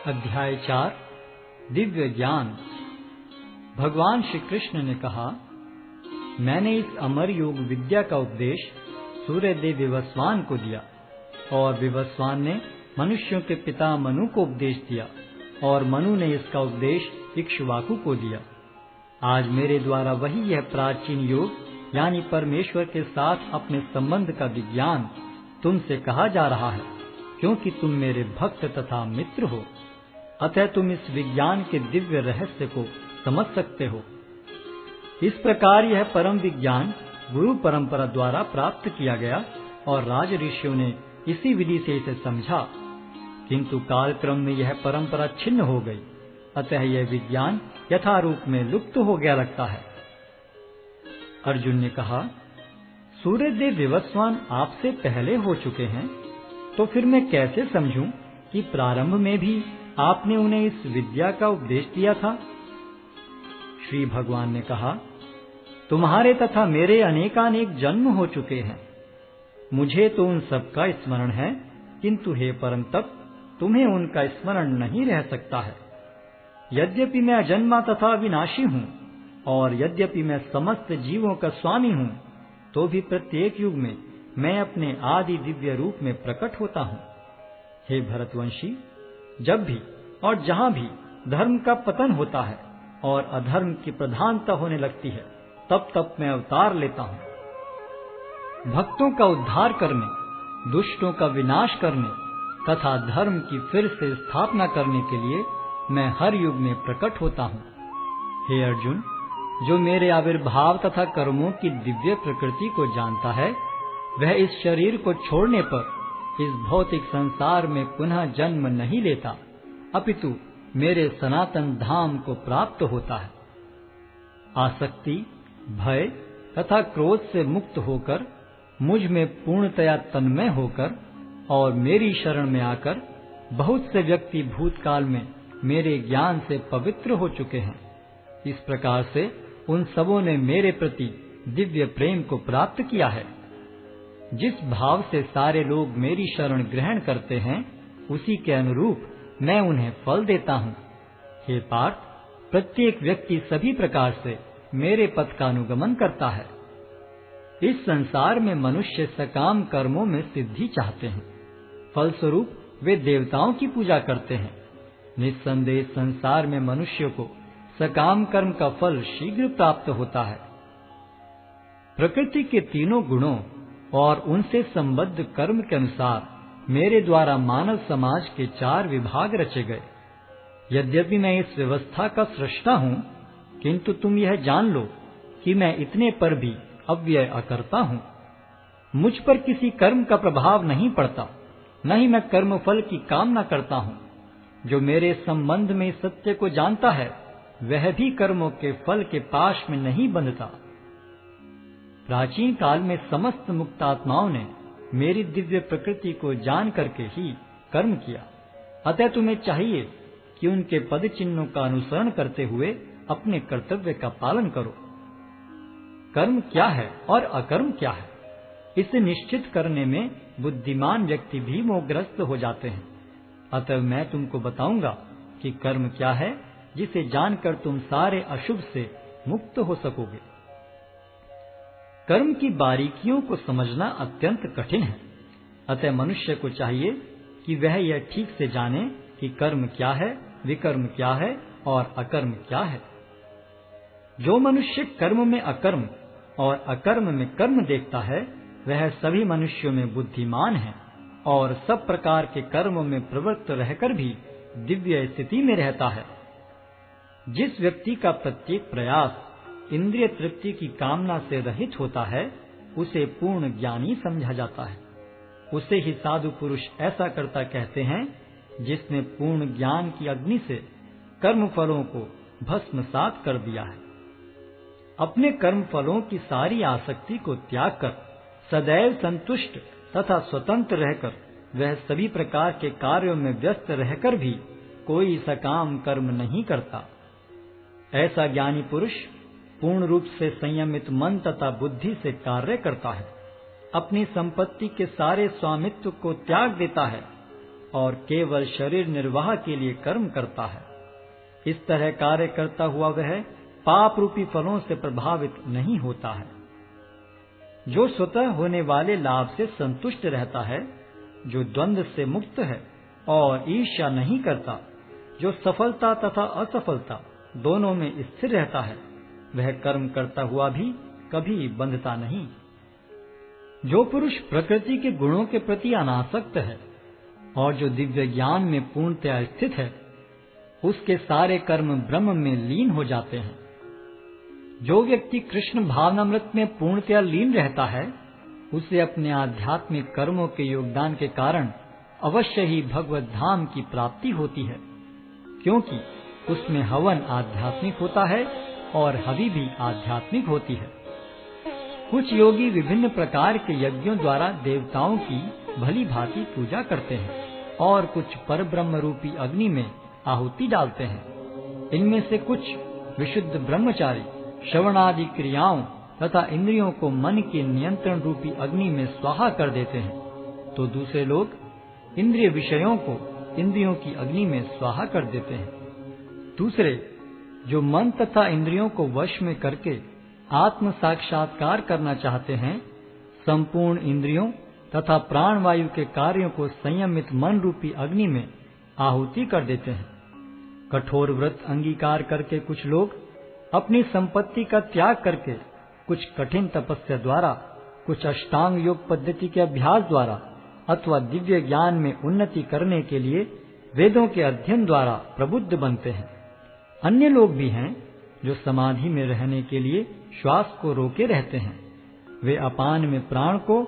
अध्याय 4 दिव्य ज्ञान। भगवान श्री कृष्ण ने कहा, मैंने इस अमर योग विद्या का उपदेश सूर्यदेव विवस्वान को दिया और विवस्वान ने मनुष्यों के पिता मनु को उपदेश दिया और मनु ने इसका उपदेश इक्ष्वाकु को दिया। आज मेरे द्वारा वही यह प्राचीन योग यानी परमेश्वर के साथ अपने संबंध का विज्ञान तुमसे कहा जा रहा है, क्योंकि तुम मेरे भक्त तथा मित्र हो। अतः तुम इस विज्ञान के दिव्य रहस्य को समझ सकते हो। इस प्रकार यह परम विज्ञान गुरु परंपरा द्वारा प्राप्त किया गया और राज ऋषियों ने इसी विधि से इसे समझा, किंतु कालक्रम में यह परंपरा छिन्न हो गई। अतः यह विज्ञान यथारूप में लुप्त हो गया लगता है। अर्जुन ने कहा, सूर्यदेव विवस्वान आपसे पहले हो चुके हैं, तो फिर मैं कैसे समझूं कि प्रारंभ में भी आपने उन्हें इस विद्या का उपदेश दिया था। श्री भगवान ने कहा, तुम्हारे तथा मेरे अनेकानेक जन्म हो चुके हैं। मुझे तो उन सब का स्मरण है, किंतु हे परंतप तुम्हें उनका स्मरण नहीं रह सकता है। यद्यपि मैं अजन्मा तथा अविनाशी हूँ और यद्यपि मैं समस्त जीवों का स्वामी हूँ, तो भी प्रत्येक युग में मैं अपने आदि दिव्य रूप में प्रकट होता हूँ। हे भरतवंशी, जब भी और जहाँ भी धर्म का पतन होता है और अधर्म की प्रधानता होने लगती है, तब तब मैं अवतार लेता हूँ। भक्तों का उद्धार करने, दुष्टों का विनाश करने तथा धर्म की फिर से स्थापना करने के लिए मैं हर युग में प्रकट होता हूँ। हे अर्जुन, जो मेरे आविर्भाव तथा कर्मों की दिव्य प्रकृति को जानता है, वह इस शरीर को छोड़ने पर इस भौतिक संसार में पुनः जन्म नहीं लेता, अपितु मेरे सनातन धाम को प्राप्त होता है। आसक्ति, भय तथा क्रोध से मुक्त होकर मुझ में पूर्णतया तन्मय होकर और मेरी शरण में आकर बहुत से व्यक्ति भूतकाल में मेरे ज्ञान से पवित्र हो चुके हैं। इस प्रकार से उन सबों ने मेरे प्रति दिव्य प्रेम को प्राप्त किया है। जिस भाव से सारे लोग मेरी शरण ग्रहण करते हैं, उसी के अनुरूप मैं उन्हें फल देता हूँ। हे पार्थ, प्रत्येक व्यक्ति सभी प्रकार से मेरे पथ का अनुगमन करता है। इस संसार में मनुष्य सकाम कर्मों में सिद्धि चाहते हैं, फलस्वरूप वे देवताओं की पूजा करते हैं। निस्संदेह संसार में मनुष्य को सकाम कर्म का फल शीघ्र प्राप्त होता है। प्रकृति के तीनों गुणों और उनसे संबद्ध कर्म के अनुसार मेरे द्वारा मानव समाज के 4 विभाग रचे गए। यद्यपि मैं इस व्यवस्था का सृष्टा हूँ, किंतु तुम यह जान लो कि मैं इतने पर भी अव्यय अकर्ता हूँ। मुझ पर किसी कर्म का प्रभाव नहीं पड़ता, न ही मैं कर्म फल की कामना करता हूँ। जो मेरे संबंध में इस सत्य को जानता है, वह भी कर्मों के फल के पाश में नहीं बंधता। प्राचीन काल में समस्त मुक्तात्माओं ने मेरी दिव्य प्रकृति को जान करके ही कर्म किया। अतः तुम्हें चाहिए कि उनके पद चिन्हों का अनुसरण करते हुए अपने कर्तव्य का पालन करो। कर्म क्या है और अकर्म क्या है, इसे निश्चित करने में बुद्धिमान व्यक्ति भी मोहग्रस्त हो जाते हैं। अतः मैं तुमको बताऊंगा कि कर्म क्या है, जिसे जानकर तुम सारे अशुभ से मुक्त हो सकोगे। कर्म की बारीकियों को समझना अत्यंत कठिन है। अतः मनुष्य को चाहिए कि वह यह ठीक से जाने कि कर्म क्या है, विकर्म क्या है और अकर्म क्या है। जो मनुष्य कर्म में अकर्म और अकर्म में कर्म देखता है, वह सभी मनुष्यों में बुद्धिमान है और सब प्रकार के कर्मों में प्रवृत्त रहकर भी दिव्य स्थिति में रहता है। जिस व्यक्ति का प्रत्येक प्रयास इंद्रिय तृप्ति की कामना से रहित होता है, उसे पूर्ण ज्ञानी समझा जाता है। उसे ही साधु पुरुष ऐसा करता कहते हैं, जिसने पूर्ण ज्ञान की अग्नि से कर्म फलों को भस्मसात कर दिया है। अपने कर्म फलों की सारी आसक्ति को त्याग कर सदैव संतुष्ट तथा स्वतंत्र रहकर वह सभी प्रकार के कार्यों में व्यस्त रहकर भी कोई सकाम कर्म नहीं करता। ऐसा ज्ञानी पुरुष पूर्ण रूप से संयमित मन तथा बुद्धि से कार्य करता है, अपनी संपत्ति के सारे स्वामित्व को त्याग देता है और केवल शरीर निर्वाह के लिए कर्म करता है। इस तरह कार्य करता हुआ वह पाप रूपी फलों से प्रभावित नहीं होता है। जो स्वतः होने वाले लाभ से संतुष्ट रहता है, जो द्वंद्व से मुक्त है और ईर्ष्या नहीं करता, जो सफलता तथा असफलता दोनों में स्थिर रहता है, वह कर्म करता हुआ भी कभी बंधता नहीं। जो पुरुष प्रकृति के गुणों के प्रति अनासक्त है और जो दिव्य ज्ञान में पूर्णतया स्थित है, उसके सारे कर्म ब्रह्म में लीन हो जाते हैं। जो व्यक्ति कृष्ण भावनामृत में पूर्णतया लीन रहता है, उसे अपने आध्यात्मिक कर्मों के योगदान के कारण अवश्य ही भगवत धाम की प्राप्ति होती है, क्योंकि उसमें हवन आध्यात्मिक होता है और हवि भी आध्यात्मिक होती है। कुछ योगी विभिन्न प्रकार के यज्ञों द्वारा देवताओं की भली भांति पूजा करते हैं और कुछ परब्रह्म रूपी अग्नि में आहुति डालते हैं। इनमें से कुछ विशुद्ध ब्रह्मचारी श्रवण आदि क्रियाओं तथा इंद्रियों को मन के नियंत्रण रूपी अग्नि में स्वाहा कर देते हैं, तो दूसरे लोग इंद्रिय विषयों को इंद्रियों की अग्नि में स्वाहा कर देते हैं। दूसरे, जो मन तथा इंद्रियों को वश में करके आत्म साक्षात्कार करना चाहते हैं, संपूर्ण इंद्रियों तथा प्राण वायु के कार्यों को संयमित मन रूपी अग्नि में आहुति कर देते हैं। कठोर व्रत अंगीकार करके कुछ लोग अपनी संपत्ति का त्याग करके, कुछ कठिन तपस्या द्वारा, कुछ अष्टांग योग पद्धति के अभ्यास द्वारा अथवा दिव्य ज्ञान में उन्नति करने के लिए वेदों के अध्ययन द्वारा प्रबुद्ध बनते हैं। अन्य लोग भी हैं जो समाधि में रहने के लिए श्वास को रोके रहते हैं। वे अपान में प्राण को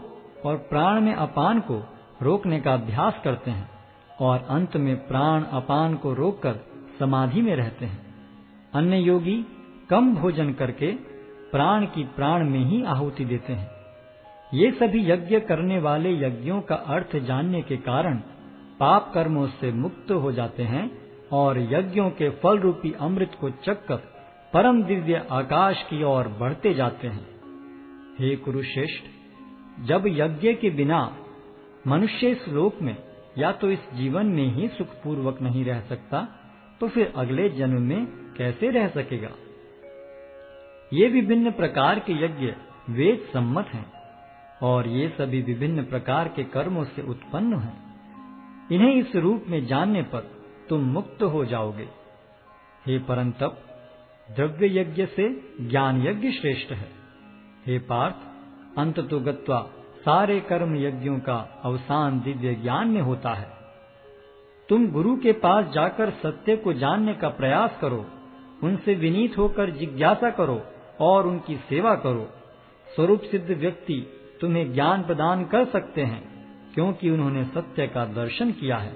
और प्राण में अपान को रोकने का अभ्यास करते हैं और अंत में प्राण अपान को रोककर समाधि में रहते हैं। अन्य योगी कम भोजन करके प्राण की प्राण में ही आहुति देते हैं। ये सभी यज्ञ करने वाले यज्ञों का अर्थ जानने के कारण पाप कर्मों से मुक्त हो जाते हैं और यज्ञों के फल रूपी अमृत को चखकर परम दिव्य आकाश की ओर बढ़ते जाते हैं। हे कुरुश्रेष्ठ, जब यज्ञ के बिना मनुष्य इस लोक में या तो इस जीवन में ही सुखपूर्वक नहीं रह सकता, तो फिर अगले जन्म में कैसे रह सकेगा। ये विभिन्न प्रकार के यज्ञ वेद सम्मत हैं और ये सभी विभिन्न प्रकार के कर्मों से उत्पन्न हैं। इन्हें इस रूप में जानने पर तुम मुक्त हो जाओगे। हे परंतप, द्रव्य यज्ञ से ज्ञान यज्ञ श्रेष्ठ है। हे पार्थ, अंततो गत्वा सारे कर्म यज्ञों का अवसान दिव्य ज्ञान में होता है। तुम गुरु के पास जाकर सत्य को जानने का प्रयास करो, उनसे विनीत होकर जिज्ञासा करो और उनकी सेवा करो। स्वरूप सिद्ध व्यक्ति तुम्हें ज्ञान प्रदान कर सकते हैं, क्योंकि उन्होंने सत्य का दर्शन किया है।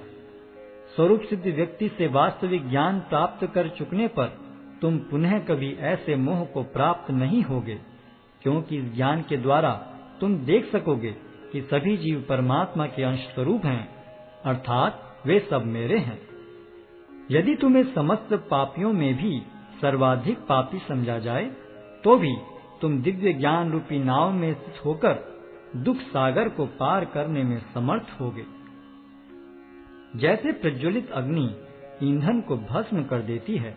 स्वरूप सिद्ध व्यक्ति से वास्तविक ज्ञान प्राप्त कर चुकने पर तुम पुनः कभी ऐसे मोह को प्राप्त नहीं होगे, क्योंकि इस ज्ञान के द्वारा तुम देख सकोगे कि सभी जीव परमात्मा के अंश स्वरूप हैं, अर्थात वे सब मेरे हैं। यदि तुम्हें समस्त पापियों में भी सर्वाधिक पापी समझा जाए, तो भी तुम दिव्य ज्ञान रूपी नाव में स्थित होकर दुख सागर को पार करने में समर्थ होगे। जैसे प्रज्वलित अग्नि ईंधन को भस्म कर देती है,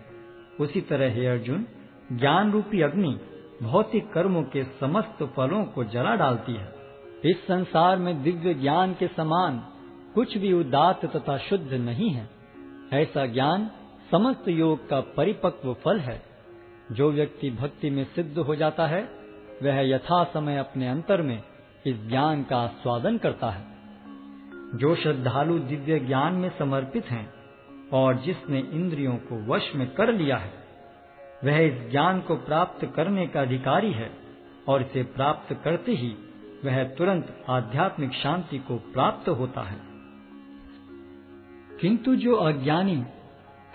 उसी तरह हे अर्जुन, ज्ञान रूपी अग्नि भौतिक कर्मों के समस्त फलों को जला डालती है। इस संसार में दिव्य ज्ञान के समान कुछ भी उदात्त तथा शुद्ध नहीं है। ऐसा ज्ञान समस्त योग का परिपक्व फल है। जो व्यक्ति भक्ति में सिद्ध हो जाता है, वह यथा समय अपने अंतर में इस ज्ञान का आस्वादन करता है। जो श्रद्धालु दिव्य ज्ञान में समर्पित हैं और जिसने इंद्रियों को वश में कर लिया है, वह इस ज्ञान को प्राप्त करने का अधिकारी है और इसे प्राप्त करते ही वह तुरंत आध्यात्मिक शांति को प्राप्त होता है। किंतु जो अज्ञानी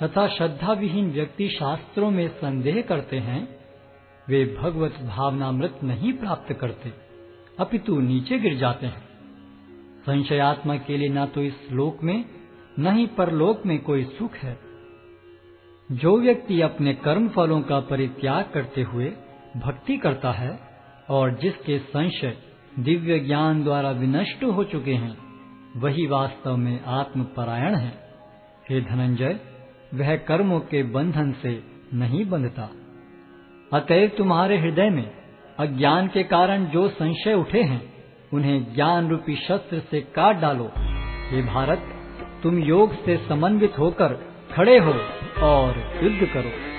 तथा श्रद्धा विहीन व्यक्ति शास्त्रों में संदेह करते हैं, वे भगवत भावनामृत नहीं प्राप्त करते, अपितु नीचे गिर जाते हैं। संशयात्मा के लिए न तो इस लोक में न ही परलोक में कोई सुख है। जो व्यक्ति अपने कर्म फलों का परित्याग करते हुए भक्ति करता है और जिसके संशय दिव्य ज्ञान द्वारा विनष्ट हो चुके हैं, वही वास्तव में आत्मपरायण है। हे धनंजय, वह कर्मों के बंधन से नहीं बंधता। अतएव तुम्हारे हृदय में अज्ञान के कारण जो संशय उठे हैं, उन्हें ज्ञान रूपी शस्त्र से काट डालो। हे भारत, तुम योग से समन्वित होकर खड़े हो और युद्ध करो।